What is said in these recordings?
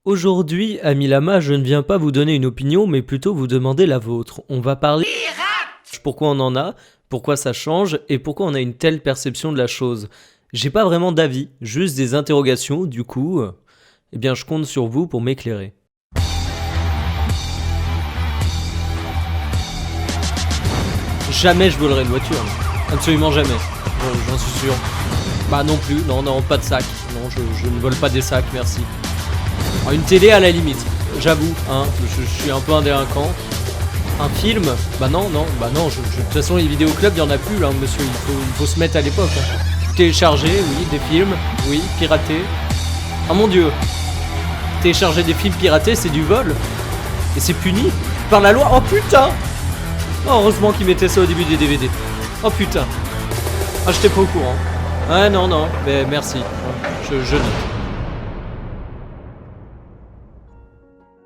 Aujourd'hui, Ami Lama, je ne viens pas vous donner une opinion, mais plutôt vous demander la vôtre. On va parler pourquoi on en a, pourquoi ça change, et pourquoi on a une telle perception de la chose. J'ai pas vraiment d'avis, juste des interrogations, du coup, eh bien je compte sur vous pour m'éclairer. Jamais je volerai une voiture, absolument jamais, j'en suis sûr. Bah non plus, non, pas de sac, non, je ne vole pas des sacs, merci. Alors, une télé à la limite, j'avoue, hein, je suis un peu un délinquant. Un film, bah non, de toute façon les vidéoclubs il y en a plus là monsieur, il faut se mettre à l'époque. Hein. Télécharger, oui, des films, oui, pirater. Ah mon dieu, télécharger des films piratés c'est du vol. Et c'est puni par la loi, oh putain. Oh, heureusement qu'ils mettaient ça au début des DVD. Oh putain. Ah j'étais pas au courant. Ouais non, mais merci, je note.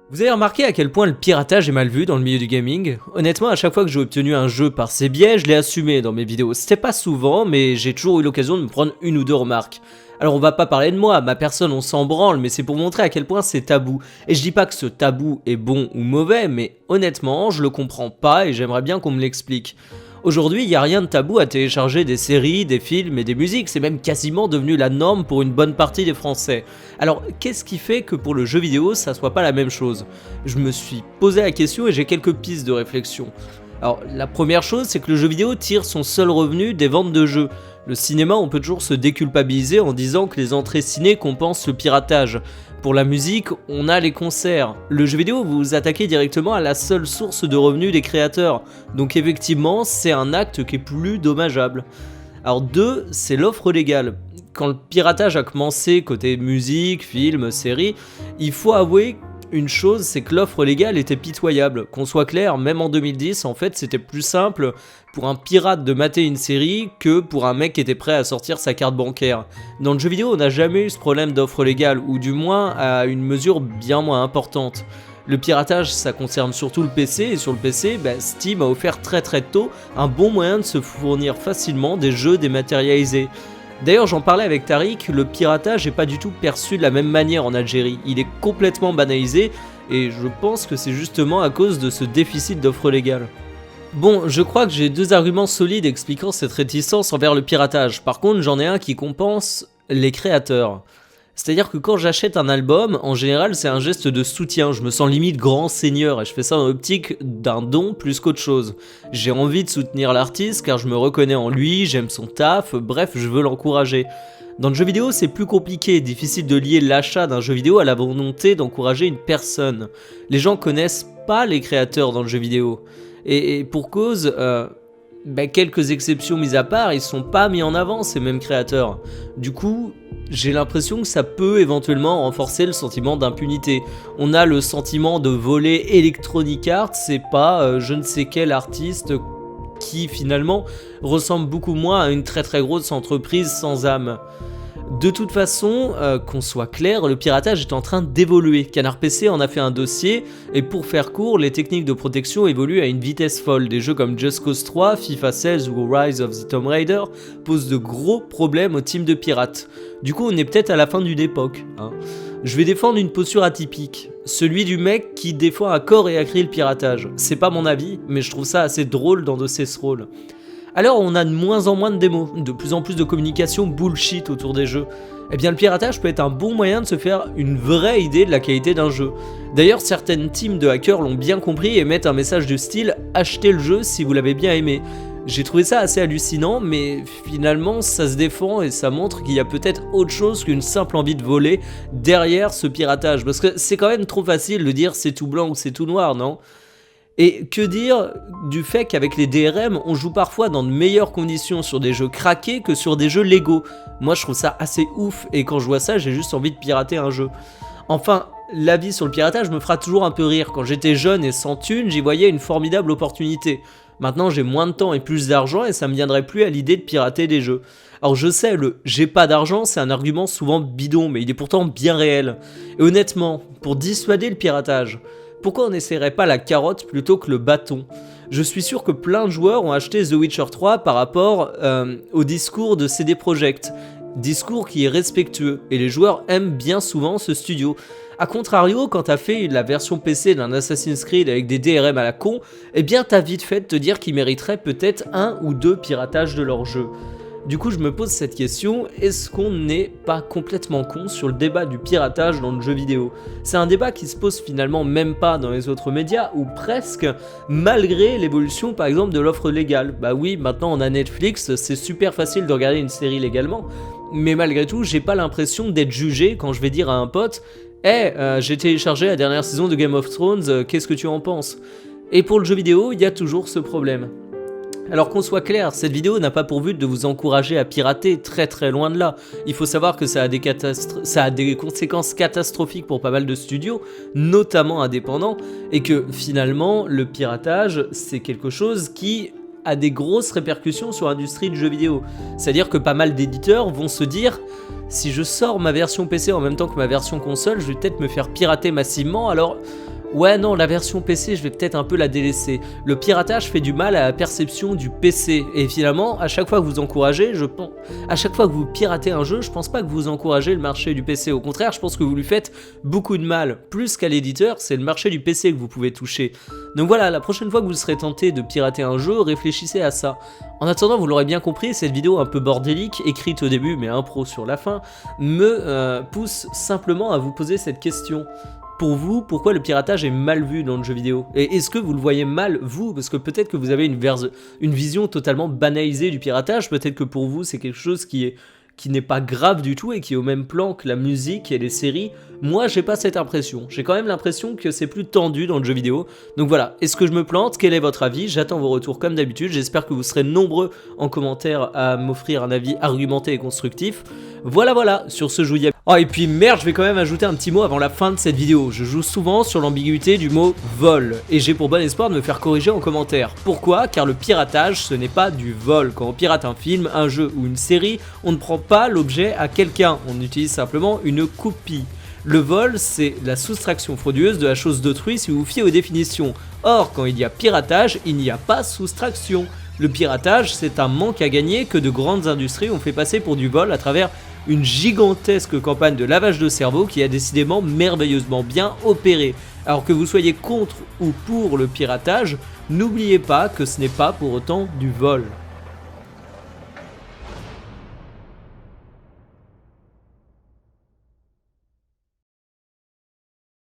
Vous avez remarqué à quel point le piratage est mal vu dans le milieu du gaming? Honnêtement, à chaque fois que j'ai obtenu un jeu par ces biais, je l'ai assumé dans mes vidéos. C'était pas souvent, mais j'ai toujours eu l'occasion de me prendre une ou deux remarques. Alors on va pas parler de moi, ma personne on s'en branle, mais c'est pour montrer à quel point c'est tabou. Et je dis pas que ce tabou est bon ou mauvais, mais honnêtement, je le comprends pas et j'aimerais bien qu'on me l'explique. Aujourd'hui, il n'y a rien de tabou à télécharger des séries, des films et des musiques, c'est même quasiment devenu la norme pour une bonne partie des Français. Alors, qu'est-ce qui fait que pour le jeu vidéo, ça soit pas la même chose? Je me suis posé la question et j'ai quelques pistes de réflexion. Alors, la première chose, c'est que le jeu vidéo tire son seul revenu des ventes de jeux. Le cinéma, on peut toujours se déculpabiliser en disant que les entrées ciné compensent le piratage. Pour la musique, on a les concerts. Le jeu vidéo, vous vous attaquez directement à la seule source de revenus des créateurs. Donc effectivement, c'est un acte qui est plus dommageable. Alors 2, c'est l'offre légale. Quand le piratage a commencé côté musique, film, série, il faut avouer une chose, c'est que l'offre légale était pitoyable. Qu'on soit clair, même en 2010, en fait, c'était plus simple pour un pirate de mater une série que pour un mec qui était prêt à sortir sa carte bancaire. Dans le jeu vidéo, on n'a jamais eu ce problème d'offre légale, ou du moins à une mesure bien moins importante. Le piratage, ça concerne surtout le PC, et sur le PC, Steam a offert très tôt un bon moyen de se fournir facilement des jeux dématérialisés. D'ailleurs, j'en parlais avec Tariq, le piratage n'est pas du tout perçu de la même manière en Algérie. Il est complètement banalisé et je pense que c'est justement à cause de ce déficit d'offre légale. Bon, je crois que j'ai deux arguments solides expliquant cette réticence envers le piratage. Par contre, j'en ai un qui compense les créateurs. C'est-à-dire que quand j'achète un album, en général c'est un geste de soutien, je me sens limite grand seigneur et je fais ça dans l'optique d'un don plus qu'autre chose. J'ai envie de soutenir l'artiste car je me reconnais en lui, j'aime son taf, bref je veux l'encourager. Dans le jeu vidéo c'est plus compliqué, difficile de lier l'achat d'un jeu vidéo à la volonté d'encourager une personne. Les gens connaissent pas les créateurs dans le jeu vidéo. Et pour cause... quelques exceptions mises à part, ils sont pas mis en avant ces mêmes créateurs. Du coup, j'ai l'impression que ça peut éventuellement renforcer le sentiment d'impunité. On a le sentiment de voler Electronic Arts, c'est pas je ne sais quel artiste qui finalement ressemble beaucoup moins à une très grosse entreprise sans âme. De toute façon, qu'on soit clair, le piratage est en train d'évoluer. Canard PC en a fait un dossier, et pour faire court, les techniques de protection évoluent à une vitesse folle. Des jeux comme Just Cause 3, FIFA 16 ou Rise of the Tomb Raider posent de gros problèmes aux teams de pirates. Du coup, on est peut-être à la fin d'une époque. Hein. Je vais défendre une posture atypique, celui du mec qui défend à corps et à cri le piratage. C'est pas mon avis, mais je trouve ça assez drôle d'endosser ce rôle. Alors on a de moins en moins de démos, de plus en plus de communication bullshit autour des jeux. Eh bien le piratage peut être un bon moyen de se faire une vraie idée de la qualité d'un jeu. D'ailleurs certaines teams de hackers l'ont bien compris et mettent un message du style « Achetez le jeu si vous l'avez bien aimé ». J'ai trouvé ça assez hallucinant, mais finalement ça se défend et ça montre qu'il y a peut-être autre chose qu'une simple envie de voler derrière ce piratage. Parce que c'est quand même trop facile de dire c'est tout blanc ou c'est tout noir, non ? Et que dire du fait qu'avec les DRM, on joue parfois dans de meilleures conditions sur des jeux craqués que sur des jeux légaux. Moi je trouve ça assez ouf et quand je vois ça, j'ai juste envie de pirater un jeu. Enfin, l'avis sur le piratage me fera toujours un peu rire. Quand j'étais jeune et sans thune, j'y voyais une formidable opportunité. Maintenant j'ai moins de temps et plus d'argent et ça me viendrait plus à l'idée de pirater des jeux. Alors je sais, le « j'ai pas d'argent » c'est un argument souvent bidon, mais il est pourtant bien réel. Et honnêtement, pour dissuader le piratage, pourquoi on n'essaierait pas la carotte plutôt que le bâton ? Je suis sûr que plein de joueurs ont acheté The Witcher 3 par rapport au discours de CD Projekt. Discours qui est respectueux, et les joueurs aiment bien souvent ce studio. A contrario, quand t'as fait la version PC d'un Assassin's Creed avec des DRM à la con, eh bien t'as vite fait de te dire qu'ils mériteraient peut-être 1 ou 2 piratages de leur jeu. Du coup, je me pose cette question, est-ce qu'on n'est pas complètement con sur le débat du piratage dans le jeu vidéo? C'est un débat qui se pose finalement même pas dans les autres médias, ou presque, malgré l'évolution par exemple de l'offre légale. Bah oui, maintenant on a Netflix, c'est super facile de regarder une série légalement, mais malgré tout, j'ai pas l'impression d'être jugé quand je vais dire à un pote « Hey, j'ai téléchargé la dernière saison de Game of Thrones, qu'est-ce que tu en penses ?» Et pour le jeu vidéo, il y a toujours ce problème. Alors qu'on soit clair, cette vidéo n'a pas pour but de vous encourager à pirater, très loin de là. Il faut savoir que ça a des conséquences catastrophiques pour pas mal de studios, notamment indépendants, et que finalement, le piratage, c'est quelque chose qui a des grosses répercussions sur l'industrie du jeu vidéo. C'est-à-dire que pas mal d'éditeurs vont se dire « Si je sors ma version PC en même temps que ma version console, je vais peut-être me faire pirater massivement, alors... » Ouais non, la version PC, je vais peut-être un peu la délaisser. Le piratage fait du mal à la perception du PC. Et finalement, à chaque fois que vous encouragez, à chaque fois que vous piratez un jeu, je pense pas que vous encouragez le marché du PC. Au contraire, je pense que vous lui faites beaucoup de mal. Plus qu'à l'éditeur, c'est le marché du PC que vous pouvez toucher. Donc voilà, la prochaine fois que vous serez tenté de pirater un jeu, réfléchissez à ça. En attendant, vous l'aurez bien compris, cette vidéo un peu bordélique, écrite au début mais impro sur la fin, me pousse simplement à vous poser cette question. Pour vous, pourquoi le piratage est mal vu dans le jeu vidéo? Et est-ce que vous le voyez mal, vous? Parce que peut-être que vous avez une vision totalement banalisée du piratage, peut-être que pour vous c'est quelque chose qui n'est pas grave du tout et qui est au même plan que la musique et les séries. Moi, j'ai pas cette impression. J'ai quand même l'impression que c'est plus tendu dans le jeu vidéo. Donc voilà, est-ce que je me plante? Quel est votre avis? J'attends vos retours comme d'habitude. J'espère que vous serez nombreux en commentaire à m'offrir un avis argumenté et constructif. Voilà, sur ce, je vous dis à... Oh, et puis merde, je vais quand même ajouter un petit mot avant la fin de cette vidéo. Je joue souvent sur l'ambiguïté du mot vol, et j'ai pour bon espoir de me faire corriger en commentaire. Pourquoi? Car le piratage, ce n'est pas du vol. Quand on pirate un film, un jeu ou une série, on ne prend pas l'objet à quelqu'un, on utilise simplement une copie. Le vol, c'est la soustraction frauduleuse de la chose d'autrui si vous vous fiez aux définitions. Or, quand il y a piratage, il n'y a pas soustraction. Le piratage, c'est un manque à gagner que de grandes industries ont fait passer pour du vol à travers une gigantesque campagne de lavage de cerveau qui a décidément merveilleusement bien opéré. Alors que vous soyez contre ou pour le piratage, n'oubliez pas que ce n'est pas pour autant du vol.